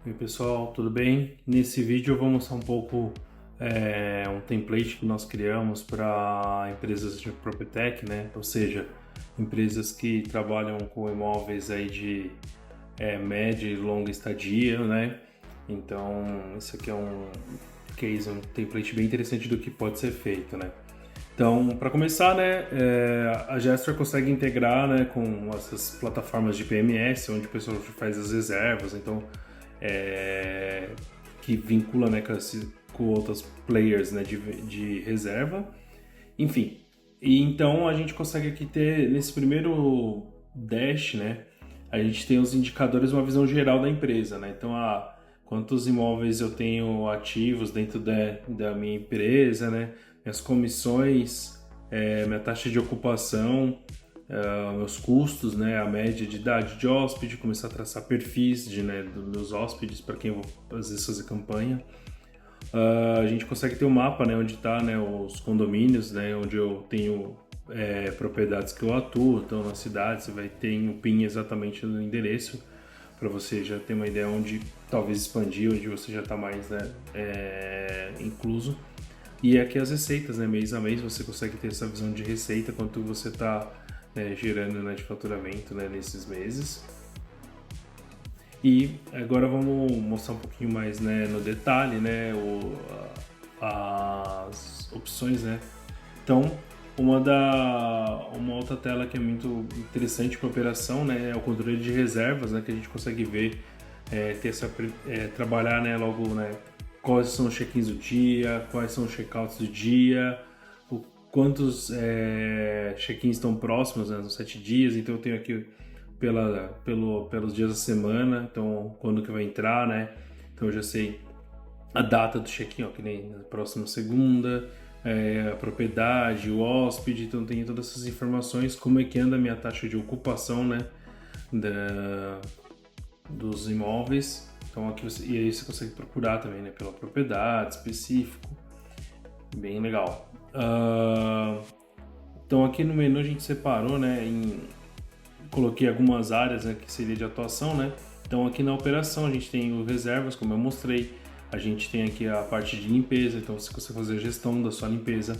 E aí, pessoal, tudo bem? Nesse vídeo eu vou mostrar um pouco um template que nós criamos para empresas de PropTech, né? Ou seja, empresas que trabalham com imóveis aí de média e longa estadia, né? Então, isso aqui é um case, um template bem interessante do que pode ser feito, né? Então, para começar, né, a Gestor consegue integrar, né, com essas plataformas de PMS, onde o pessoal faz as reservas, então, que vincula, né, com outros players, né, de reserva. Enfim, e então a gente consegue aqui ter, nesse primeiro dash, né, a gente tem os indicadores, uma visão geral da empresa, né? Então, quantos imóveis eu tenho ativos dentro da minha empresa, né? Minhas comissões, minha taxa de ocupação, meus custos, né? A média de idade de hóspede, começar a traçar perfis dos hóspedes para quem eu vou às vezes fazer campanha. A gente consegue ter um mapa, né, onde está, né, os condomínios, né, onde eu tenho propriedades que eu atuo. Então, na cidade você vai ter em um PIN exatamente no endereço, para você já ter uma ideia onde talvez expandir, onde você já está mais, né, incluso. E aqui as receitas, né, mês a mês você consegue ter essa visão de receita, quanto você está gerando, né, de faturamento, né, nesses meses. E agora vamos mostrar um pouquinho mais, né, no detalhe, né, as opções, né. Então, uma outra tela que é muito interessante para operação, né, é o controle de reservas, né, que a gente consegue ver, trabalhar, né, logo, né, quais são os check-ins do dia, quais são os check-outs do dia, quantos check-ins estão próximos, né, nos 7 dias. Então eu tenho aqui pelos dias da semana, então quando que vai entrar, né? Então eu já sei a data do check-in, ó, que nem na próxima segunda, a propriedade, o hóspede, então tem todas essas informações, como é que anda a minha taxa de ocupação, né, dos imóveis. Então aqui e aí você consegue procurar também, né, pela propriedade específico, bem legal. Então aqui no menu a gente separou, né, coloquei algumas áreas, né, que seria de atuação, né? Então aqui na operação a gente tem os reservas, como eu mostrei, a gente tem aqui a parte de limpeza, então você consegue fazer a gestão da sua limpeza,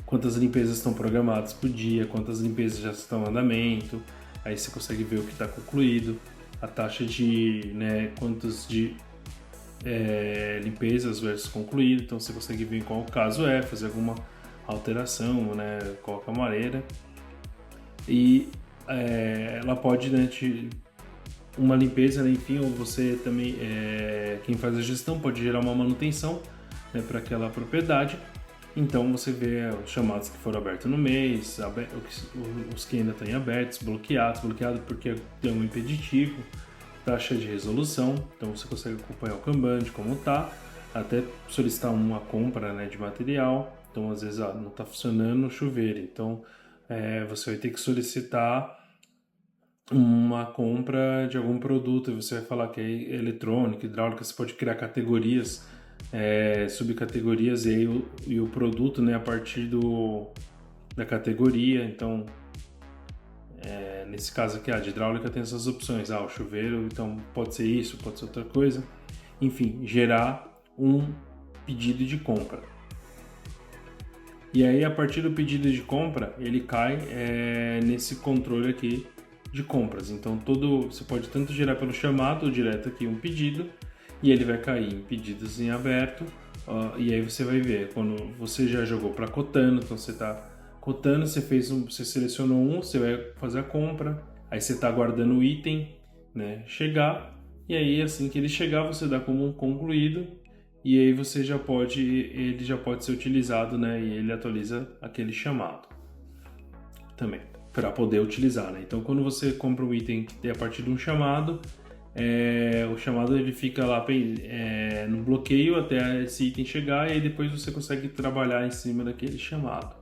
quantas limpezas estão programadas por dia, quantas limpezas já estão em andamento, aí você consegue ver o que está concluído, a taxa de, né, quantos de limpezas versus concluído, então você consegue ver em qual caso fazer alguma alteração, né, qual a camareira. E ela pode, né, uma limpeza, né, enfim, ou você também, quem faz a gestão pode gerar uma manutenção, né, para aquela propriedade. Então você vê os chamados que foram abertos no mês, os que ainda estão abertos, bloqueado porque tem um impeditivo, taxa de resolução, então você consegue acompanhar o Kanban de como está, até solicitar uma compra, né, de material. Então às vezes não está funcionando o chuveiro, então você vai ter que solicitar uma compra de algum produto, e você vai falar que é eletrônica, hidráulica, você pode criar categorias, subcategorias, e o produto, né, a partir da categoria. Então, nesse caso aqui, de hidráulica tem essas opções, o chuveiro, então pode ser isso, pode ser outra coisa, enfim, gerar um pedido de compra. E aí, a partir do pedido de compra, ele cai nesse controle aqui de compras. Então, você pode tanto gerar pelo chamado ou direto aqui um pedido, e ele vai cair em pedidos em aberto. E aí você vai ver, quando você já jogou para cotando, então você está cotando, você selecionou você vai fazer a compra, aí você está aguardando o item, né, chegar, e aí assim que ele chegar, você dá como concluído. E aí ele já pode ser utilizado, né? E ele atualiza aquele chamado também, para poder utilizar, né? Então, quando você compra um item que tem a partir de um chamado, o chamado ele fica lá no bloqueio até esse item chegar, e aí depois você consegue trabalhar em cima daquele chamado.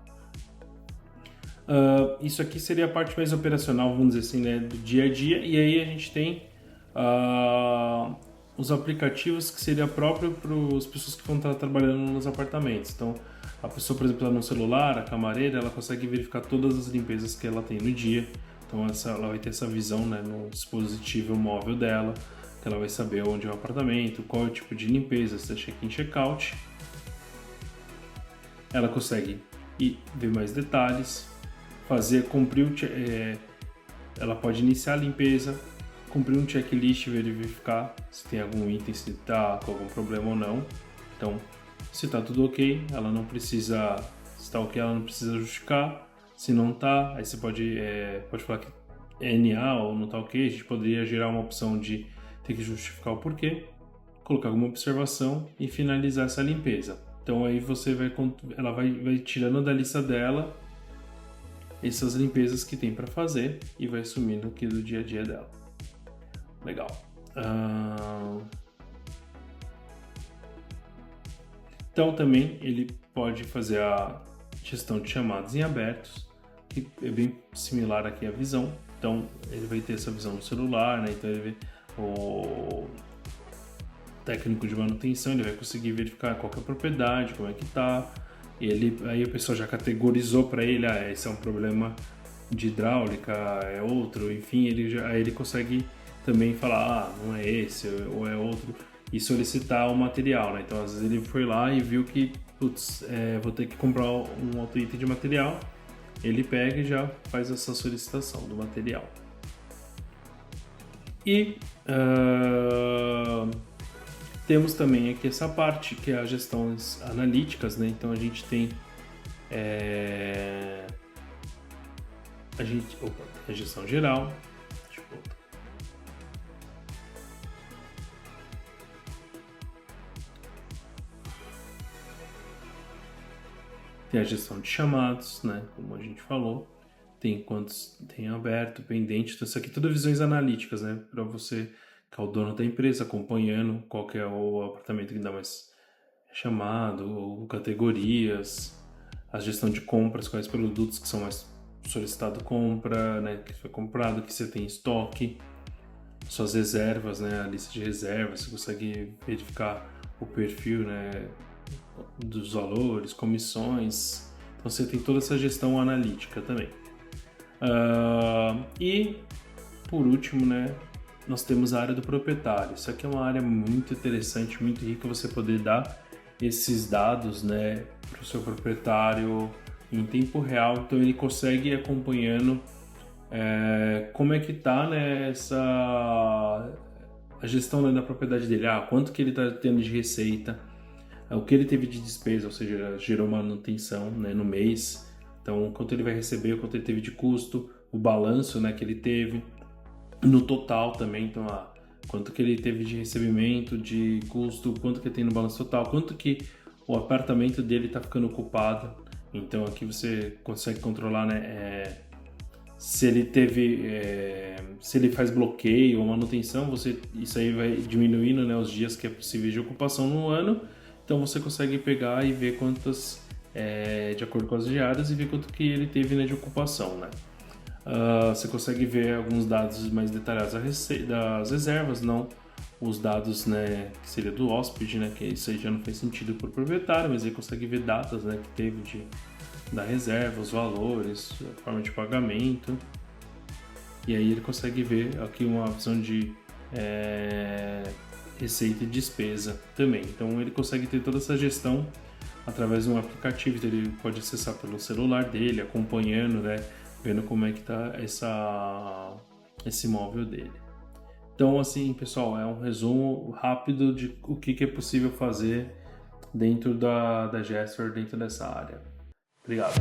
Isso aqui seria a parte mais operacional, vamos dizer assim, né, do dia a dia. E aí a gente tem os aplicativos que seria próprio para as pessoas que vão estar trabalhando nos apartamentos. Então, a pessoa, por exemplo, no celular, a camareira, ela consegue verificar todas as limpezas que ela tem no dia. Então, ela vai ter essa visão, né, no dispositivo móvel dela. que ela vai saber onde é o apartamento, qual é o tipo de limpeza, se é check-in, check-out. Ela consegue ver mais detalhes, ela pode iniciar a limpeza, cumprir um checklist, verificar se tem algum item, se está com algum problema ou não. Então, se está tudo ok, ela não precisa, se está ok, ela não precisa justificar. Se não está, aí você pode falar que é NA ou não está ok. A gente poderia gerar uma opção de ter que justificar o porquê, colocar alguma observação e finalizar essa limpeza. Então aí ela vai tirando da lista dela essas limpezas que tem para fazer e vai sumindo aqui do dia a dia dela. Legal. Então também ele pode fazer a gestão de chamados em abertos, que é bem similar aqui à visão. Então ele vai ter essa visão no celular, né? Então ele vê o técnico de manutenção, ele vai conseguir verificar qual que é a propriedade, como é que tá. Aí o pessoal já categorizou para ele, esse é um problema de hidráulica, é outro, enfim, aí ele consegue também falar, não é esse ou é outro, e solicitar o material, né? Então às vezes ele foi lá e viu que, vou ter que comprar um outro item de material, ele pega e já faz essa solicitação do material. E temos também aqui essa parte que é as gestões analíticas, né? Então a gente tem a gestão geral. Tem a gestão de chamados, né? Como a gente falou. Tem quantos tem aberto, pendente. Então isso aqui tudo visões analíticas, né? Para você, que é o dono da empresa, acompanhando qual que é o apartamento que dá mais chamado, ou categorias, a gestão de compras, quais produtos que são mais solicitado compra, né? Que foi comprado, que você tem em estoque, suas reservas, né? A lista de reservas, você consegue verificar o perfil, né? Dos valores, comissões. Então você tem toda essa gestão analítica também. E por último, né, nós temos a área do proprietário. Isso aqui é uma área muito interessante, muito rica, você poder dar esses dados, né, para o seu proprietário em tempo real. Então ele consegue ir acompanhando como é que está, né, a gestão, né, da propriedade dele. Quanto que ele está tendo de receita, o que ele teve de despesa, ou seja, gerou manutenção, né, no mês. Então, quanto ele vai receber, o quanto ele teve de custo, o balanço, né, que ele teve, no total também. Então, quanto que ele teve de recebimento, de custo, quanto que tem no balanço total, quanto que o apartamento dele está ficando ocupado. Então, aqui você consegue controlar, né, se ele faz bloqueio ou manutenção, isso aí vai diminuindo, né, os dias que é possível de ocupação no ano. Então você consegue pegar e ver quantas, de acordo com as diárias, e ver quanto que ele teve, né, de ocupação, né? Você consegue ver alguns dados mais detalhados das reservas, não os dados, né, que seria do hóspede, né, que isso aí já não faz sentido para o proprietário, mas ele consegue ver datas, né, que teve da reserva, os valores, a forma de pagamento, e aí ele consegue ver aqui uma opção de receita e despesa também. Então ele consegue ter toda essa gestão através de um aplicativo, então ele pode acessar pelo celular dele, acompanhando, né, vendo como é que tá esse imóvel dele. Então, assim, pessoal, é um resumo rápido de o que é possível fazer dentro da Gestor, dentro dessa área. Obrigado.